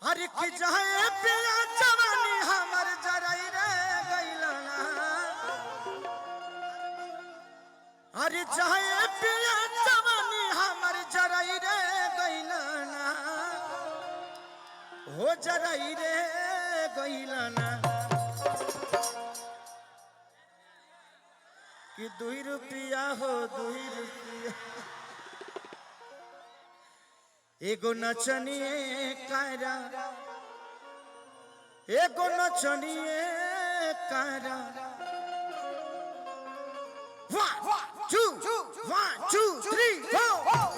हर की जाए पिया जवानी हमर जराई रे गइलना हर जाए पिया जवानी हमर जराई रे गइलना हो जराई रे गइलना कि 2 रुपया हो 2 रुपया एगो नचनिए कारा एगो नचनिए कारा 1 2 3 4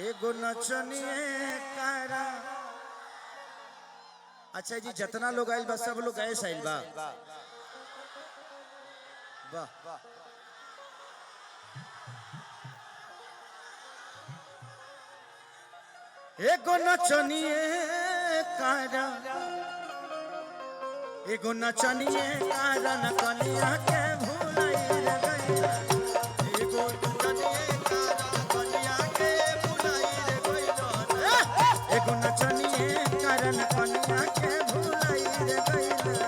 एगो नचनिए कारा। अच्छा जी जितना लोग आइल बा सब लोग गए साइल बा वाह एगो नचनिए कारा एगो नचनिए कारा न कनिया के भुलाई रे गइला एगो नचनिए एगो नचनिए कारण कनिया के भुलाई रे गइला एगो नचनिए कारण कनिया के भुलाई रे गइला।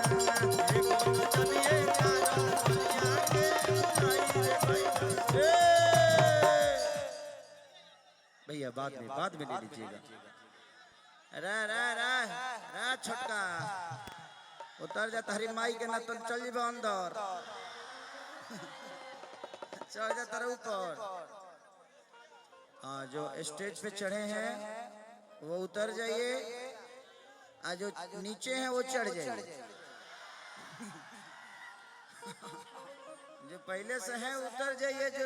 भैया बाद में ले लीजिएगा। रा रा रा रा छोटका उतर जा तारी माई के ना तो चल जीबा अंदर चढ़ जा तारा ऊपर। हाँ जो स्टेज पे चढ़े हैं वो उतर जाइए आज जो नीचे हैं वो चढ़ जाइए जो पहले से हैं उतर जाइए जो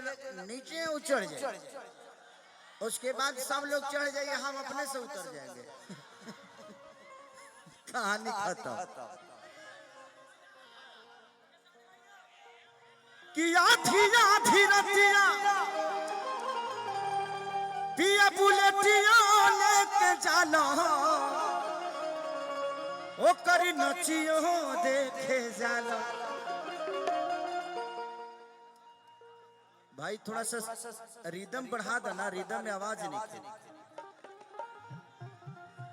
नीचे हैं वो चढ़ जाइए उसके बाद सब लोग चढ़ जाइए हम अपने से उतर जाएंगे कहानी खत्म। किया थिया धीरतिया पिया बुलेटिया लेके जाना ओ करी नचियो देखे जाना। भाई थोड़ा सा रिदम बढ़ा देना रिदम में आवाज नहीं थी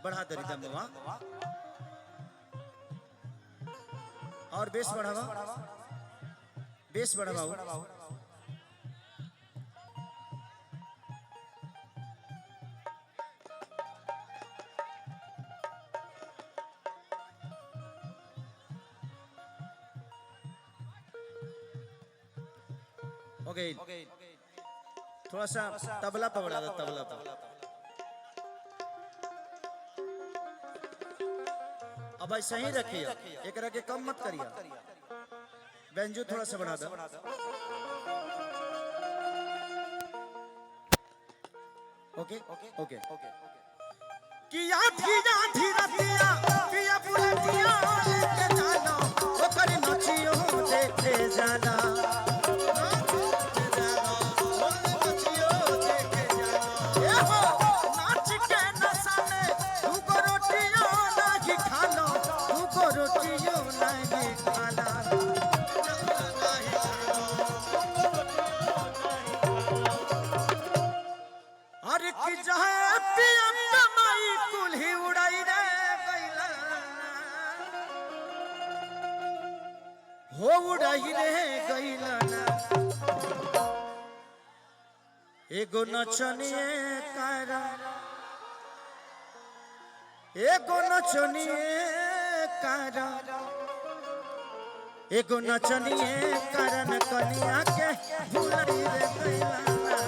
बढ़ा दे रिदम में वहाँ और बेस बढ़ावा ओके थोड़ा सा तबला पर बढ़ा दो तबला पर। अब ऐसे ही रखिए एक रखे कम मत करिए बेंजू थोड़ा सा बढ़ा दो। ओके ओके किया धीरा धीरा पिया पिया बुलेटिया लेके जाना ओ करी नचियो देखे जाना हो उड़ाई रे गइलना एगो नचनिए कारा एगो नचनिए कारा एगो नचनिए कारण कनिया के भुलाई रे गइलना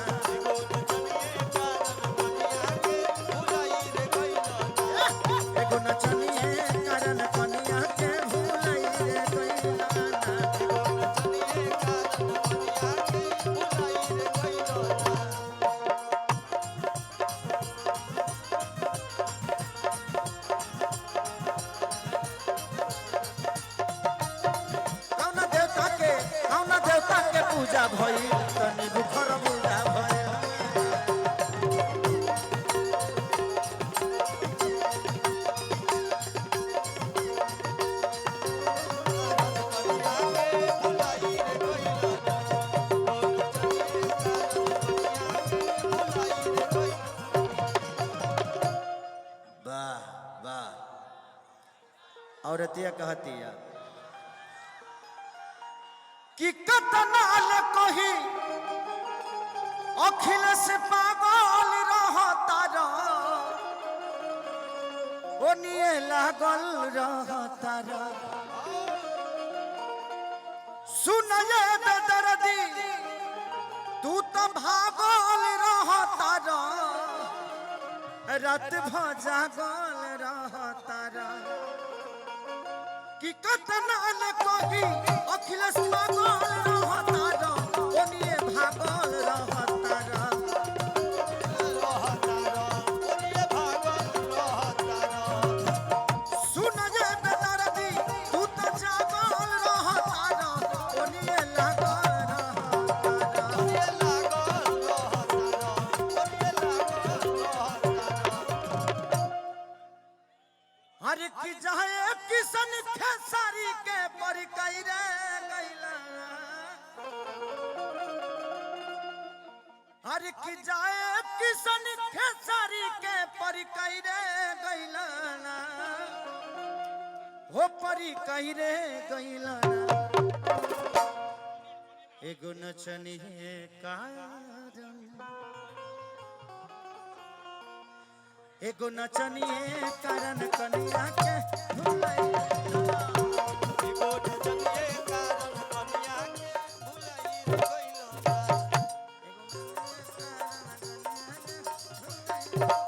एगो नचनिए कारण कनिया के पूजा भइल तनी बुखर पूजा भइल औरतिया कहतिया कि कतनाल कही अखिलेश पागल रहता ओनिए लागल रहता सुन ये बेदर्दी तू तो भागल रहता रात भजागल रहता कि कतनाल कही अखिलेश पागल रहता ओनिए भागल रहता सुन जे बेदर्दी तू तो जागल रहता ओनिए लागल हर की जाए किसन खेसारी के पर कई रे गैला हर की जाए किसन खेसारी के पर कई रे गैला हो परी कई रे गैला एगो नचनी कारण एगो नचनिए कारण कन्या के भुलाई एगो नचनिए कारण कन्या के भुलाई गइलो एगो नचनिए कारण कन्या के भुलाई